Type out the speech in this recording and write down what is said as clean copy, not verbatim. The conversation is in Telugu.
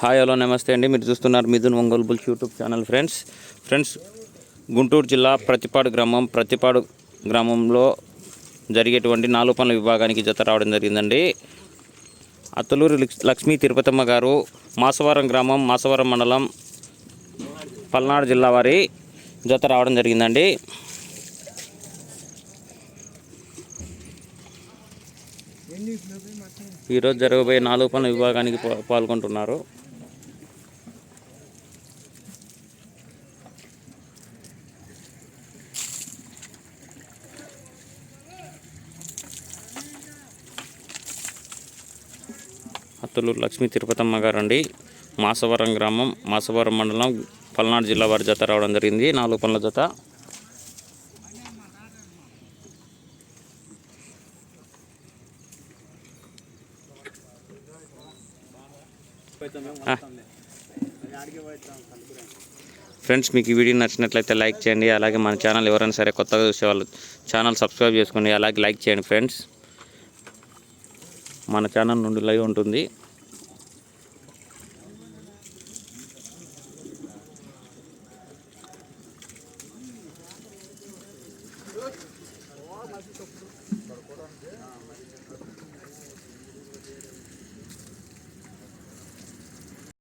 హాయ్ హలో నమస్తే అండి. మీరు చూస్తున్నారు Mithun Ongole bulls YouTube channel. Friends Guntur జిల్లా ప్రతిపాడు గ్రామంలో జరిగేటువంటి 4 పనుల విభాగానికి జత రావడం జరిగిందండి. అత్తలూరు లక్ష్మీ తిరుపతమ్మ గారు, మాసవరం గ్రామం, మాసవరం మండలం, పల్నాడు జిల్లా వారి జత రావడం జరిగిందండి. ఈరోజు జరగబోయే 4 పనుల విభాగానికి పాల్గొంటున్నారు. అత్తలూరు లక్ష్మీ తిరుపతమ్మ గారు అండి, మాసవరం గ్రామం, మాసవరం మండలం, పల్నాడు జిల్లా వారి జత రావడం జరిగింది. 4 పనుల జత. ఫ్రెండ్స్, మీకు ఈ వీడియో నచ్చినట్లయితే లైక్ చేయండి. అలాగే మన ఛానల్ ఎవరైనా సరే కొత్తగా చూసేవాళ్ళు ఛానల్ సబ్స్క్రైబ్ చేసుకోండి. అలాగే లైక్ చేయండి ఫ్రెండ్స్. మన ఛానల్ నుండి లైవ్ ఉంటుంది.